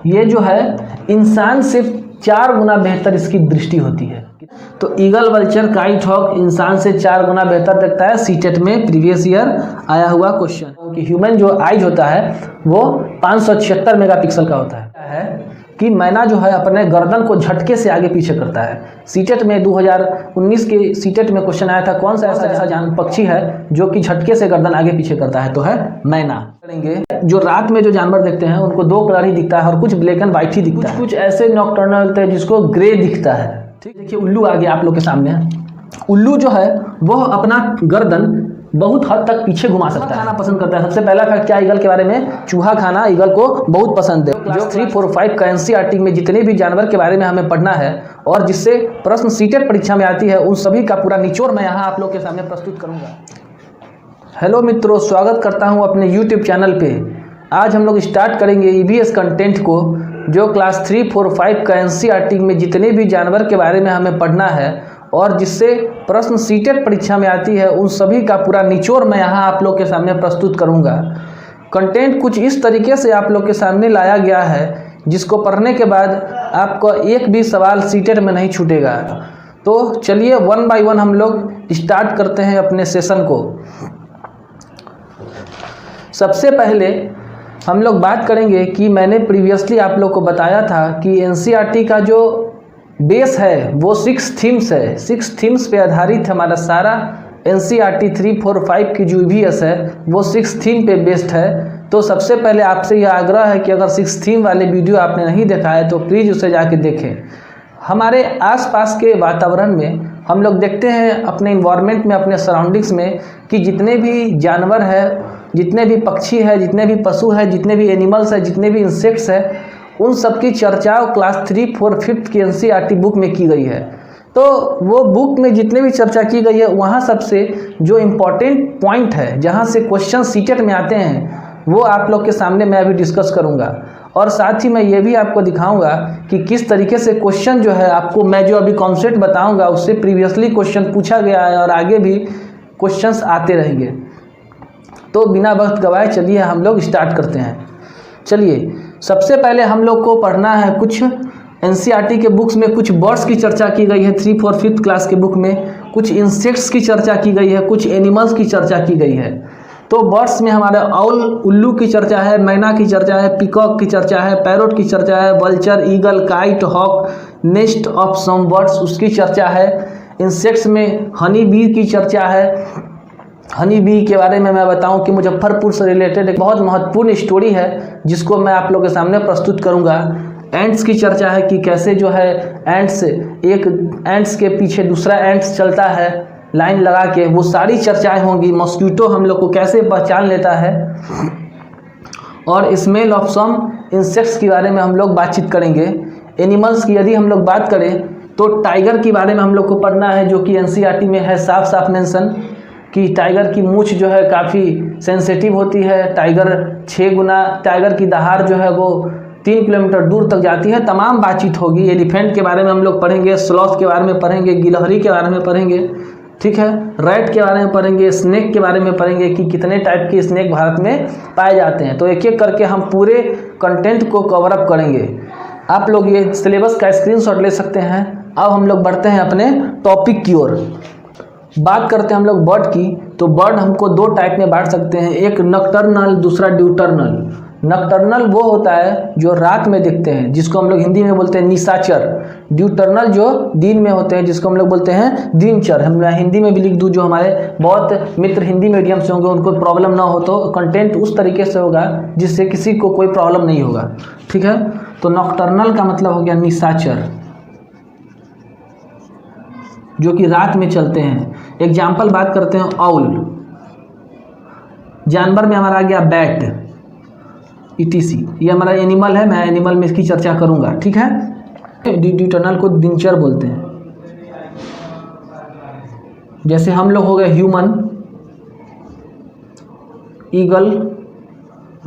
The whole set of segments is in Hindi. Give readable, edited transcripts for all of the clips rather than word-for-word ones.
ये जो है इंसान से 4 गुना बेहतर इसकी दृष्टि होती है। तो ईगल, वल्चर, काइट, हॉक इंसान से 4 गुना बेहतर दिखता है। सीटेट में प्रीवियस ईयर आया हुआ क्वेश्चन, क्योंकि ह्यूमन जो आइज होता है वो 576 मेगापिक्सल का होता है कि मैना जो है अपने गर्दन को झटके से आगे पीछे करता है। सीटेट में 2019 के सीटेट में क्वेश्चन आया था, कौन सा ऐसा जान पक्षी है जो कि झटके से गर्दन आगे पीछे करता है, तो है मैना। करेंगे जो रात में जो जानवर देखते हैं उनको 2 कलर ही दिखता है और कुछ ब्लैक एंड व्हाइट ही दिखता है। कुछ ऐसे नॉकटर्नल होते हैं जिसको ग्रे दिखता है। ठीक, देखिए उल्लू आ गया आप लोग के सामने। उल्लू जो है वह अपना गर्दन बहुत हद तक पीछे घुमा सकता है, खाना पसंद करता है। सबसे पहला फैक्ट क्या ईगल के बारे में, चूहा खाना ईगल को बहुत पसंद है। जो 3, 4, 5 का एनसीईआरटी में जितने भी जानवर के बारे में हमें पढ़ना है और जिससे प्रश्न सीटेट परीक्षा में आती है, उन सभी का पूरा निचोड़ मैं यहाँ आप लोग के सामने प्रस्तुत करूँगा। हेलो मित्रों, स्वागत करता हूँ अपने यूट्यूब चैनल पे। आज हम लोग स्टार्ट करेंगे ईवीएस कंटेंट को, जो क्लास 3, 4, 5 का एनसीईआरटी में जितने भी जानवर के बारे में हमें पढ़ना है और जिससे प्रश्न सीटेट परीक्षा में आती है, उन सभी का पूरा निचोड़ मैं यहाँ आप लोग के सामने प्रस्तुत करूँगा। कंटेंट कुछ इस तरीके से आप लोग के सामने लाया गया है जिसको पढ़ने के बाद आपको एक भी सवाल सीटेट में नहीं छूटेगा। तो चलिए 1 बाय 1 हम लोग स्टार्ट करते हैं अपने सेशन को। सबसे पहले हम लोग बात करेंगे कि मैंने प्रीवियसली आप लोग को बताया था कि एनसीईआरटी का जो बेस है वो 6 थीम्स है। 6 थीम्स पे आधारित हमारा सारा एनसीईआरटी 3, 4, 5 की जो ईवीएस है वो 6 थीम पे बेस्ड है। तो सबसे पहले आपसे यह आग्रह है कि अगर 6 थीम वाले वीडियो आपने नहीं देखा है तो प्लीज़ उसे जाके देखें। हमारे आसपास के वातावरण में हम लोग देखते हैं, अपने इन्वायरमेंट में, अपने सराउंडिंग्स में, कि जितने भी जानवर है, जितने भी पक्षी है, जितने भी पशु है, जितने भी एनिमल्स है, जितने भी इंसेक्ट्स है, उन सब की चर्चा क्लास 3, 4, 5 की एनसीईआरटी बुक में की गई है। तो वो बुक में जितने भी चर्चा की गई है वहाँ सबसे जो इम्पोर्टेंट पॉइंट है, जहाँ से क्वेश्चन सीटेट में आते हैं, वो आप लोग के सामने मैं अभी डिस्कस करूँगा। और साथ ही मैं ये भी आपको दिखाऊंगा कि किस तरीके से क्वेश्चन जो है आपको, मैं जो अभी कॉन्सेप्ट बताऊंगा उससे प्रीवियसली क्वेश्चन पूछा गया है और आगे भी क्वेश्चंस आते रहेंगे। तो बिना वक्त गवाए चलिए हम लोग स्टार्ट करते हैं। चलिए सबसे पहले हम लोग को पढ़ना है, कुछ एनसीईआरटी के बुक्स में कुछ बर्ड्स की चर्चा की गई है। 3, 4, 5 क्लास के बुक में कुछ इंसेक्ट्स की चर्चा की गई है, कुछ एनिमल्स की चर्चा की गई है। तो बर्ड्स में हमारा आउल, उल्लू की चर्चा है, मैना की चर्चा है, पीकॉक की चर्चा है, पैरोट की चर्चा है, vulture, eagle, kite, hawk, nest of some birds उसकी चर्चा है। इंसेक्ट्स में हनी बी की चर्चा है। हनी बी के बारे में मैं बताऊं कि मुजफ्फरपुर से रिलेटेड एक बहुत महत्वपूर्ण स्टोरी है जिसको मैं आप लोगों के सामने प्रस्तुत करूंगा। एंट्स की चर्चा है कि कैसे जो है एंट्स, एक एंट्स के पीछे दूसरा एंट्स चलता है लाइन लगा के, वो सारी चर्चाएं होंगी। मॉस्किटो हम लोग को कैसे पहचान लेता है, और स्मेल ऑफ सम इंसेक्ट्स के बारे में हम लोग बातचीत करेंगे। एनिमल्स की यदि हम लोग बात करें तो टाइगर के बारे में हम लोग को पढ़ना है, जो कि एनसीईआरटी में है साफ साफ मेंशन कि टाइगर की मूंछ जो है काफ़ी सेंसिटिव होती है। टाइगर 6 गुना, टाइगर की दहाड़ जो है वो 3 किलोमीटर दूर तक जाती है। तमाम बातचीत होगी। एलिफेंट के बारे में हम लोग पढ़ेंगे, स्लॉथ के बारे में पढ़ेंगे, गिलहरी के बारे में पढ़ेंगे, ठीक है, रैट के बारे में पढ़ेंगे, स्नेक के बारे में पढ़ेंगे कि कितने टाइप के स्नेक भारत में पाए जाते हैं। तो एक एक करके हम पूरे कंटेंट को कवर अप करेंगे। आप लोग ये सिलेबस का स्क्रीनशॉट ले सकते हैं। अब हम लोग बढ़ते हैं अपने टॉपिक की ओर। बात करते हैं हम लोग बर्ड की। तो बर्ड हमको 2 टाइप में बांट सकते हैं, एक नक्टर्नल, दूसरा ड्यूटर्नल। नक्टर्नल वो होता है जो रात में दिखते हैं, जिसको हम लोग हिंदी में बोलते हैं निशाचर। ड्यूटर्नल जो दिन में होते हैं, जिसको हम लोग बोलते हैं दिनचर। हम हिंदी में भी लिख दूँ, जो हमारे बहुत मित्र हिंदी मीडियम से होंगे उनको प्रॉब्लम ना हो, तो कंटेंट उस तरीके से होगा जिससे किसी को कोई प्रॉब्लम नहीं होगा, ठीक है। तो नॉकटर्नल का मतलब हो गया निशाचर, जो कि रात में चलते हैं। एग्जाम्पल बात करते हैं आउल। जानवर में हमारा आ गया बैट, ETC, ये हमारा एनिमल है। मैं एनिमल में इसकी चर्चा करूंगा, ठीक है। ड्यूटर्नल को दिनचर बोलते हैं। जैसे हम लोग हो गए ह्यूमन, ईगल,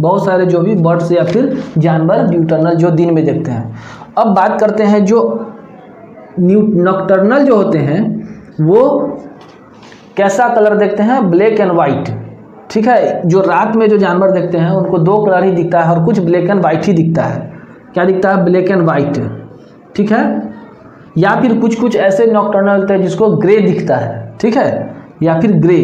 बहुत सारे जो भी बर्ड्स या फिर जानवर ड्यूटर्नल जो दिन में देखते हैं। अब बात करते हैं जो नॉकटर्नल जो होते हैं वो कैसा कलर देखते हैं, ब्लैक एंड वाइट, ठीक है। जो रात में जो जानवर देखते हैं उनको 2 कलर ही दिखता है और कुछ ब्लैक एंड वाइट ही दिखता है, क्या दिखता है, ब्लैक एंड वाइट, ठीक है। या फिर कुछ कुछ ऐसे नॉकटर्नल होते हैं जिसको ग्रे दिखता है, ठीक है, या फिर ग्रे।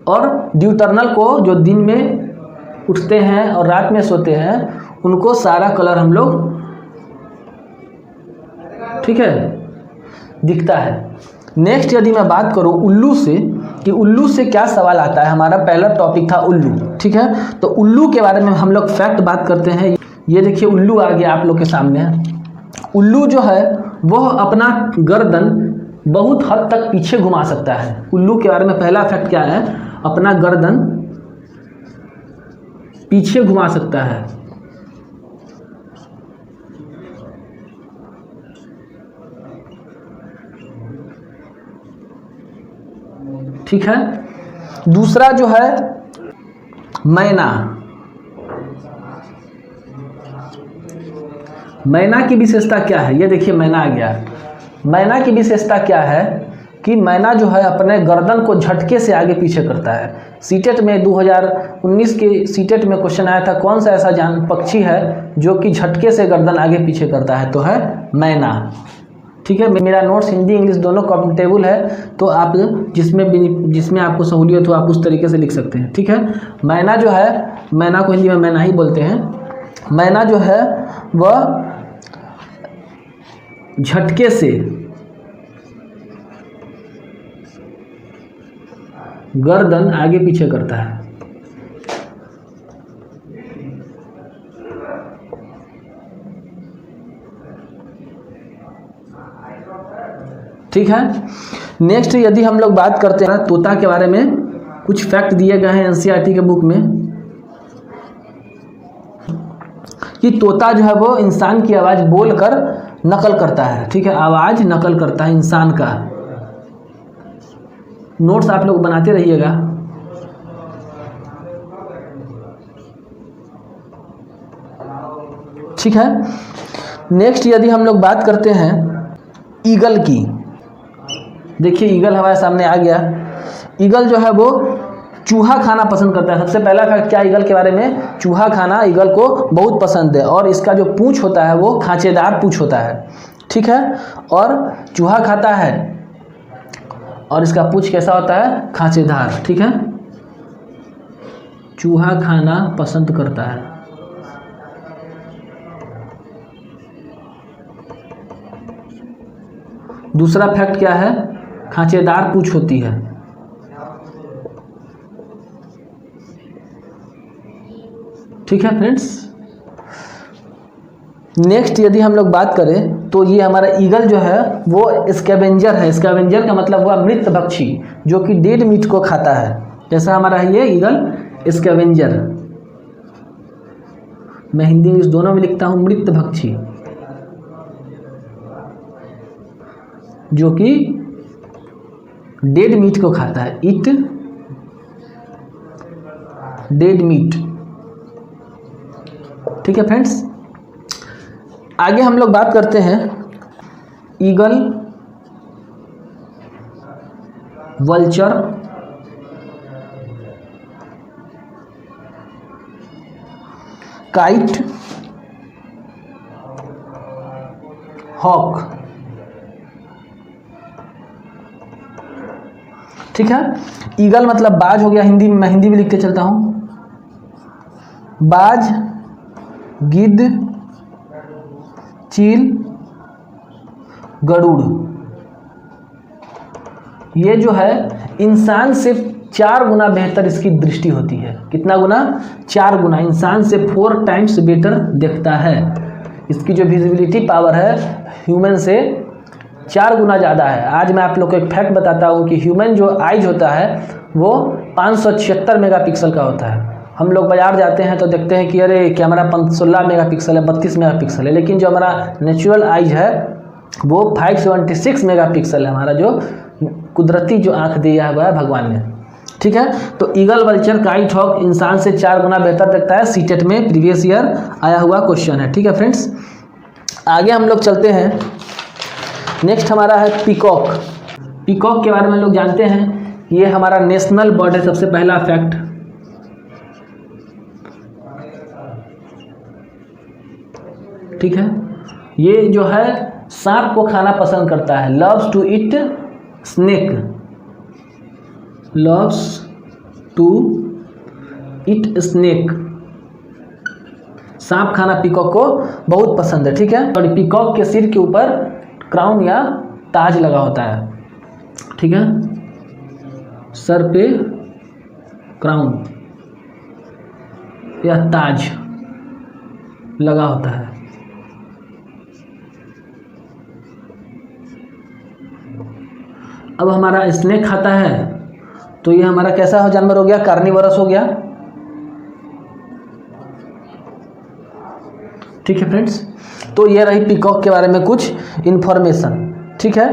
और ड्यूटर्नल को जो दिन में उठते हैं और रात में सोते हैं उनको सारा कलर हम लोग, ठीक है, दिखता है। नेक्स्ट यदि मैं बात करूं उल्लू से, कि उल्लू से क्या सवाल आता है, हमारा पहला टॉपिक था उल्लू, ठीक है। तो उल्लू के बारे में हम लोग फैक्ट बात करते हैं। ये देखिए उल्लू आ गया आप लोग के सामने। उल्लू जो है वह अपना गर्दन बहुत हद तक पीछे घुमा सकता है। उल्लू के बारे में पहला फैक्ट क्या है, अपना गर्दन पीछे घुमा सकता है, ठीक है। दूसरा जो है मैना, मैना की विशेषता क्या है, ये देखिए मैना आ गया। मैना की विशेषता क्या है कि मैना जो है अपने गर्दन को झटके से आगे पीछे करता है। सीटेट में 2019 के सीटेट में क्वेश्चन आया था, कौन सा ऐसा पक्षी है जो कि झटके से गर्दन आगे पीछे करता है, तो है मैना, ठीक है। मेरा नोट्स हिंदी इंग्लिश दोनों कंफर्टेबल है, तो आप जिसमें आपको सहूलियत हो आप उस तरीके से लिख सकते हैं, ठीक है। मैना जो है, मैना को हिंदी में मैना ही बोलते हैं। मैना जो है वह झटके से गर्दन आगे पीछे करता है, ठीक है। नेक्स्ट यदि हम लोग बात करते हैं तोता के बारे में, कुछ फैक्ट दिए गए हैं एनसीईआरटी के बुक में कि तोता जो है वो इंसान की आवाज़ बोलकर नकल करता है, ठीक है, आवाज़ नकल करता है इंसान का। नोट्स आप लोग बनाते रहिएगा। ठीक है। नेक्स्ट यदि हम लोग बात करते हैं ईगल की, देखिए ईगल हमारे सामने आ गया। ईगल जो है वो चूहा खाना पसंद करता है। सबसे पहला फैक्ट क्या ईगल के बारे में, चूहा खाना ईगल को बहुत पसंद है और इसका जो पूंछ होता है वो खांचेदार पूंछ होता है, ठीक है। और चूहा खाता है और इसका पूंछ कैसा होता है, खांचेदार, ठीक है। चूहा खाना पसंद करता है। दूसरा फैक्ट क्या है, खांचेदार पूंछ होती है। ठीक है फ्रेंड्स। नेक्स्ट यदि हम लोग बात करें तो ये हमारा ईगल जो है वो स्कैवेंजर है। स्कैवेंजर का मतलब हुआ मृत भक्षी, जो कि डेड मीट को खाता है। जैसा हमारा है ये ईगल स्कैवेंजर, मैं हिंदी इंग्लिश दोनों में लिखता हूँ, मृत भक्षी, जो कि डेड मीट को खाता है, इट डेड मीट। ठीक है फ्रेंड्स। आगे हम लोग बात करते हैं ईगल, वल्चर, काइट, हॉक। ठीक है। ईगल मतलब बाज हो गया, हिंदी में मैं हिंदी में लिख के चलता हूं, बाज, गिद्ध, चील, गरुड़। ये जो है इंसान से 4 गुना बेहतर इसकी दृष्टि होती है। कितना गुना, 4 गुना। इंसान से 4 टाइम्स बेटर देखता है। इसकी जो विजिबिलिटी पावर है ह्यूमन से 4 गुना ज़्यादा है। आज मैं आप लोग को एक फैक्ट बताता हूँ कि ह्यूमन जो आइज होता है वो 576 मेगापिक्सल का होता है। हम लोग बाजार जाते हैं तो देखते हैं कि अरे कैमरा 16 मेगापिक्सल है, 32 मेगापिक्सल है, लेकिन जो हमारा नेचुरल आइज है वो 576 मेगापिक्सल है, हमारा जो कुदरती जो आँख दिया हुआ है भगवान ने। ठीक है। तो ईगल, वल्चर, काइट, हॉक इंसान से 4 गुना बेहतर देखता है। सीटेट में प्रीवियस ईयर आया हुआ क्वेश्चन है। ठीक है फ्रेंड्स। आगे हम लोग चलते हैं। नेक्स्ट हमारा है पीकॉक। पीकॉक के बारे में लोग जानते हैं, ये हमारा नेशनल बर्ड है। सबसे पहला फैक्ट, ठीक है, ये जो है सांप को खाना पसंद करता है, loves to eat snake, loves to eat snake, सांप खाना पीकॉक को बहुत पसंद है। ठीक है, और पीकॉक के सिर के ऊपर क्राउन या ताज लगा होता है। ठीक है, सर पे क्राउन या ताज लगा होता है। अब हमारा स्नेक खाता है तो ये हमारा कैसा जानवर हो गया, कार्निवोरस हो गया। ठीक है फ्रेंड्स, तो ये रही पीकॉक के बारे में कुछ इन्फॉर्मेशन। ठीक है,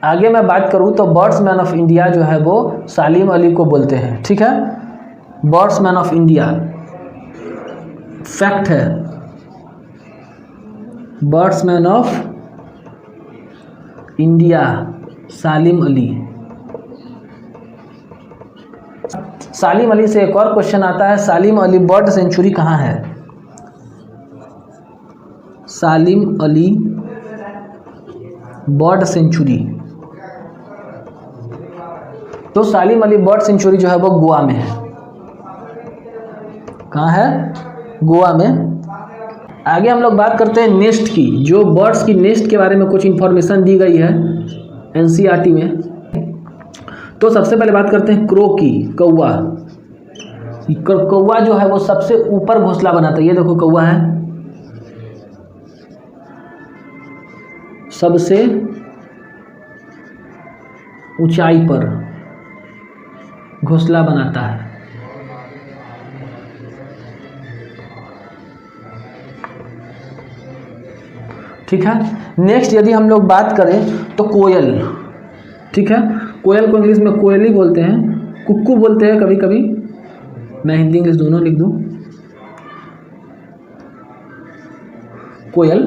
आगे मैं बात करूँ तो बर्ड्समैन ऑफ इंडिया जो है वो सालिम अली को बोलते हैं। ठीक है, बर्ड्समैन ऑफ इंडिया फैक्ट है, बर्ड्समैन ऑफ इंडिया सालिम अली। सालिम अली से एक और क्वेश्चन आता है, सालिम अली बर्ड सेंचुरी कहाँ है? सालिम अली बर्ड सेंचुरी, तो सालिम अली बर्ड सेंचुरी जो है वो गोवा में है। कहाँ है? गोवा में। आगे हम लोग बात करते हैं नेस्ट की, जो बर्ड्स की नेस्ट के बारे में कुछ इंफॉर्मेशन दी गई है एनसीईआरटी में। तो सबसे पहले बात करते हैं क्रो की, कौवा। कौवा जो है वो सबसे ऊपर घोंसला बनाता है। ये देखो कौवा है, सबसे ऊंचाई पर घोंसला बनाता है। ठीक है, नेक्स्ट यदि हम लोग बात करें तो कोयल। ठीक है, कोयल को इंग्लिश में कोयल ही बोलते हैं, कुक्कू बोलते हैं कभी कभी, मैं हिंदी इंग्लिश दोनों लिख दूं। कोयल,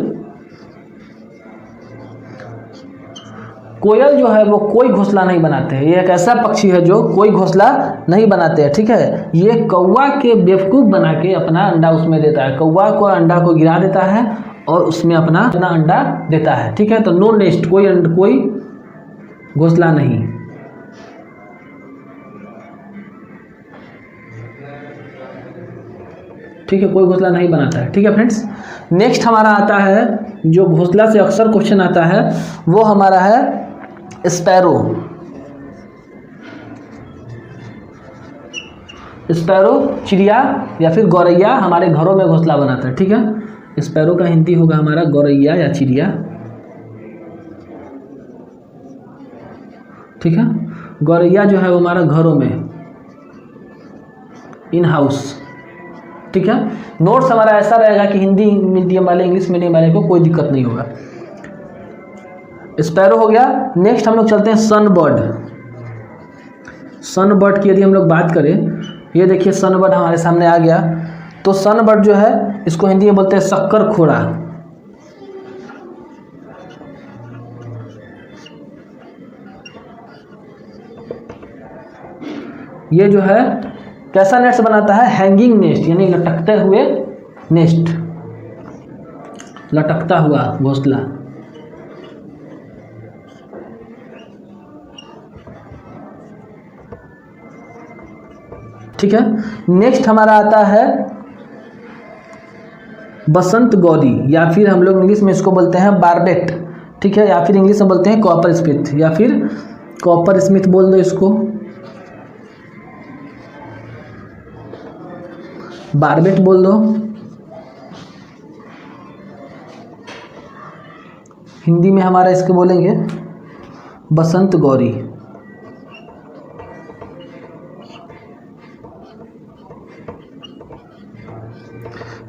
कोयल जो है वो कोई घोंसला नहीं बनाते हैं। ये एक ऐसा पक्षी है जो कोई घोंसला नहीं बनाते हैं। ठीक है, ये कौवा के बेवकूफ़ बना के अपना अंडा उसमें देता है। कौवा को अंडा को गिरा देता है और उसमें अपना अंडा देता है। ठीक है, तो नो नेस्ट, कोई घोंसला नहीं। ठीक है, कोई घोंसला नहीं बनाता है। ठीक है फ्रेंड्स, नेक्स्ट हमारा आता है जो घोंसला से अक्सर क्वेश्चन आता है वो हमारा है स्पैरो। स्पैरो चिड़िया या फिर गौरैया हमारे घरों में घोंसला बनाता है। ठीक है, स्पैरो का हिंदी होगा हमारा गौरैया या चिड़िया। ठीक है, गौरैया जो है वो हमारा घरों में, इन हाउस। ठीक है, नोट्स हमारा ऐसा रहेगा कि हिंदी मीडियम वाले, इंग्लिश मीडियम वाले को कोई दिक्कत नहीं होगा। स्पैरो हो गया। नेक्स्ट हम लोग चलते हैं सनबर्ड। सनबर्ड की यदि हम लोग बात करें, ये देखिए सनबर्ड हमारे सामने आ गया। तो सनबर्ड जो है इसको हिंदी में बोलते हैं शक्कर खोड़ा। ये जो है कैसा नेस्ट बनाता है? हैंगिंग नेस्ट, यानी लटकते हुए नेस्ट, लटकता हुआ घोंसला। ठीक है, नेक्स्ट हमारा आता है बसंत गौरी, या फिर हम लोग इंग्लिश में इसको बोलते हैं बार्बेट। ठीक है, या फिर इंग्लिश में बोलते हैं कॉपर स्मिथ, या फिर कॉपर स्मिथ बोल दो इसको, बार्बेट बोल दो। हिंदी में हमारा इसके बोलेंगे बसंत गौरी।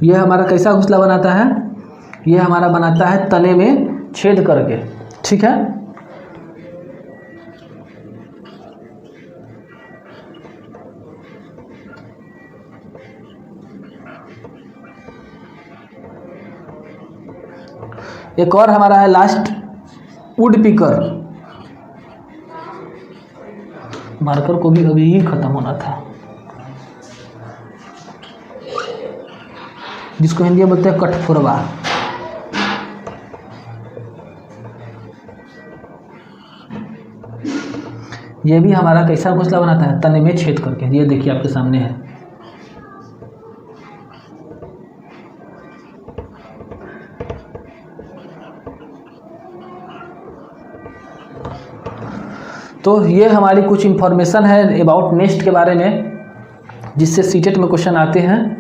यह हमारा कैसा घोंसला बनाता है? यह हमारा बनाता है तने में छेद करके। ठीक है, एक और हमारा है लास्ट, वुड पिकर। मार्कर को भी अभी ही खत्म होना था। जिसको हिंदी में बोलते हैं कठफोरवा। ये भी हमारा कैसा घोंसला बनाता है, तने में छेद करके। ये देखिए आपके सामने है। तो ये हमारी कुछ इन्फॉर्मेशन है अबाउट नेस्ट के बारे में, जिससे सीटेट में क्वेश्चन आते हैं।